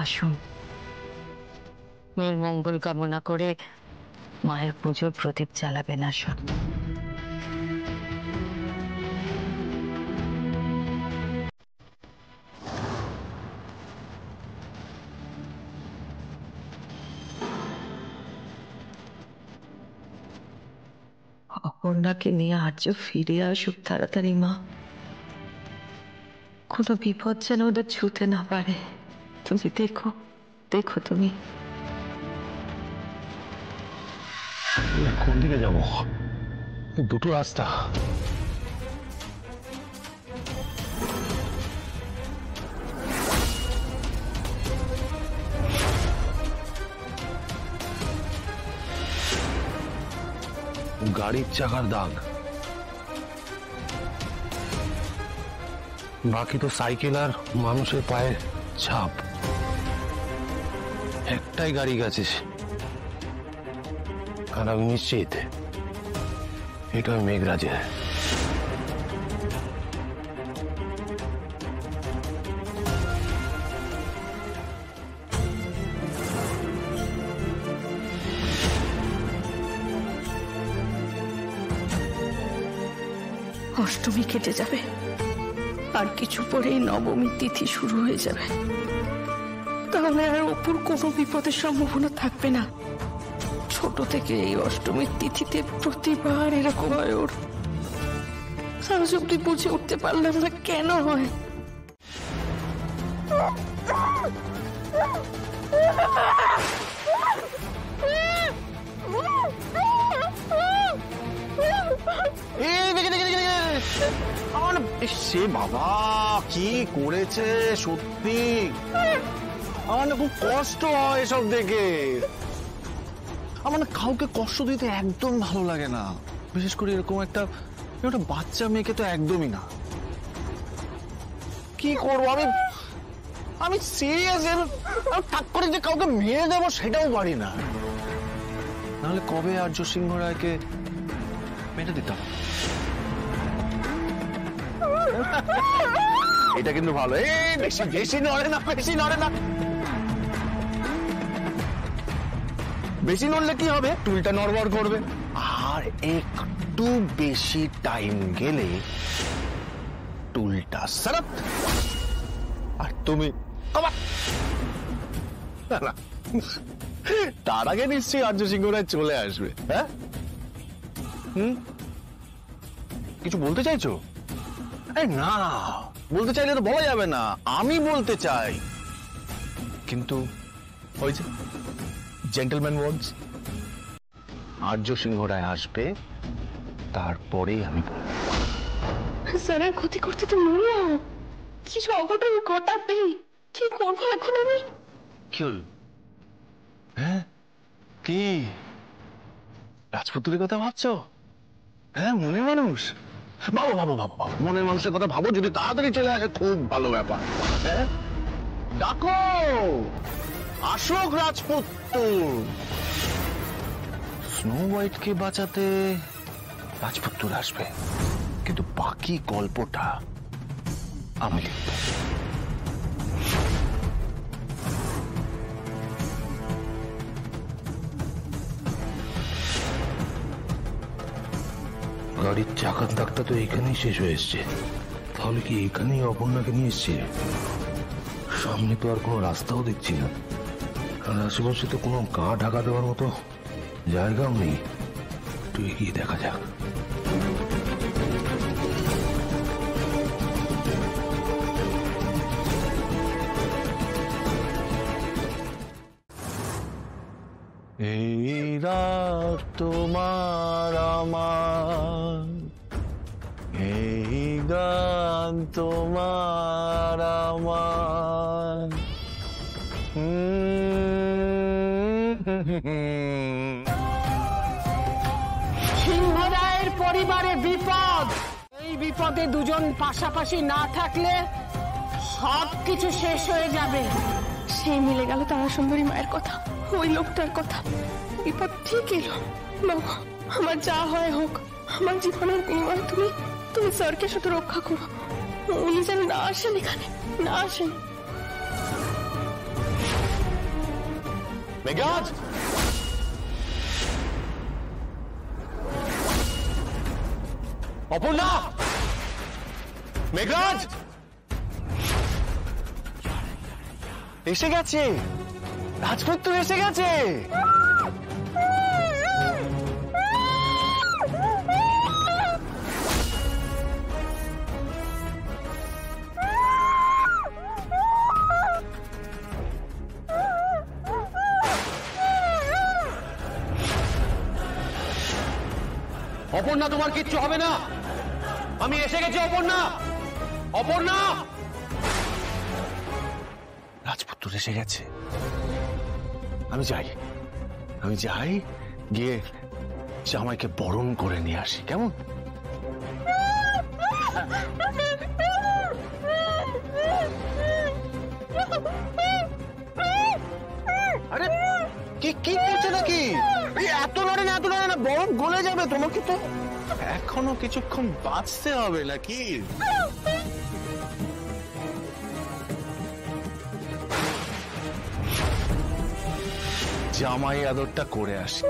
আসুন, মেয়ের মঙ্গল কামনা করে মায়ের পুজোর প্রদীপ জ্বালাবেন। আসুন। অপর্ণাকে নিয়ে আর্য ফিরে আসুক তাড়াতাড়ি মা। কোনো বিপদ যেন ওদের ছুঁতে না পারে। তুমি দেখো, দেখো তুমি। কোন দিকে যাবো? দুটো রাস্তা। গাড়ির চাকার দাগ, বাকি তো সাইকেল আর মানুষের পায়ের ছাপ। একটাই গাড়ি গেছে, আর আমি নিশ্চিত এটা মেঘরাজের। অষ্টমী কেটে যাবে, আর কিছু পরেই নবমী তিথি শুরু হয়ে যাবে। তাহলে আর অপুর কোনো বিপদের সম্ভাবনা থাকবে না। ছোট থেকে এই অষ্টমীর তিথিতে প্রতিবার এরকম হয় ওর। আজ অব্দি বুঝে উঠতে পারলাম না কেন হয়। সে বাবা কি করেছে সত্যি, আমার না খুব কষ্ট হয় এসব দেখে। আমার না কাউকে কষ্ট দিতে একদম ভালো লাগে না, বিশেষ করে এরকম একটা বাচ্চা মেয়েকে তো একদমই না। কি করবো আমি, আমি সিরিয়াস, ঠাক করে যে কাউকে মেরে দেবো সেটাও পারি না। নাহলে কবে আর্য সিংহ রায়কে মেরে দিতাম। এটা কিন্তু ভালো, বেশি বেশি নড়ে না, বেশি নড়ে না। বেশি নড়লে কি হবে, টুলটা নড়বড় করবে। আর একটু বেশি টাইম গেলে টুলটা সারাত, আর তুমি তার আগে নিশ্চয়ই আর্য সিংহ রায় চলে আসবে। হ্যাঁ, কিছু বলতে চাইছো? না, বলতে চাইলে তো বলা যাবে না। আমি বলতে চাই, কিন্তু ওই যে জেন্টলম্যান ওয়ার্ডস, আর্য সিংহ রায় আসবে, তারপরেই আমি বলবো। স্যার, ক্ষতি করতে তো মরিয়া, কিছু অঘটন ঘটাবেই। কি করবো এখন আমি? কি হল? হ্যাঁ, কি রাজপুত্রের কথা ভাবছো? হ্যাঁ, মনে মানুষ, ভাবো ভাবো ভাবো, মনের মানুষের কথা ভাবো। যদি তাড়াতাড়ি চলে আসে খুব ভালো ব্যাপার। হ্যাঁ, ডাকো, আসুক রাজপুত্র। স্নো হোয়াইটকে বাঁচাতে রাজপুত্র আসবে, কিন্তু বাকি গল্পটা আমি লিখব। গাড়ির চাকার দাগটা তো এখানেই শেষ হয়ে এসছে, তাহলে কি এখানেই অপর্ণাকে নিয়ে এসছে? সামনে তো আর কোনো রাস্তাও দেখছি না, আর আশেপাশে তো কোনো গা ঢাকা দেওয়ার মতো জায়গাও নেই। একটু এগিয়ে দেখা যাক। এই রাত তোমার আমার, এই গান তোমার আমার। সিংহরায়ের পরিবারে বিপদ। এই বিপদে দুজন পাশাপাশি না থাকলে সবকিছু শেষ হয়ে যাবে। সেই মিলে গেল তারা সুন্দরী মায়ের কথা, ওই লোকটার কথা। বিপদ ঠিক এলো। বাবা, আমার যা হয় হোক, আমার জীবনের বিনিময়ে তুমি তুমি স্যারকে শুধু রক্ষা করো। উনি যেন না আসেন, এখানে না আসেন। মেঘরাজ, অপর্ণা, মেঘরাজ এসে গেছে, রাজপুত্র এসে গেছে। অপর্ণা, তোমার কিচ্ছু হবে না, আমি এসে গেছি। অপর্ণা, অপর্ণা, রাজপুত্র এসে গেছে। আমি যাই গিয়ে জামাইকে বরণ করে নিয়ে আসি, কেমন? আরে কি করছে নাকি? এত নড়ে না, বরফ গলে যাবে। তোমাকে তো এখনো কিছুক্ষণ বাঁচতে হবে নাকি? জামাই আদরটা করে আসি।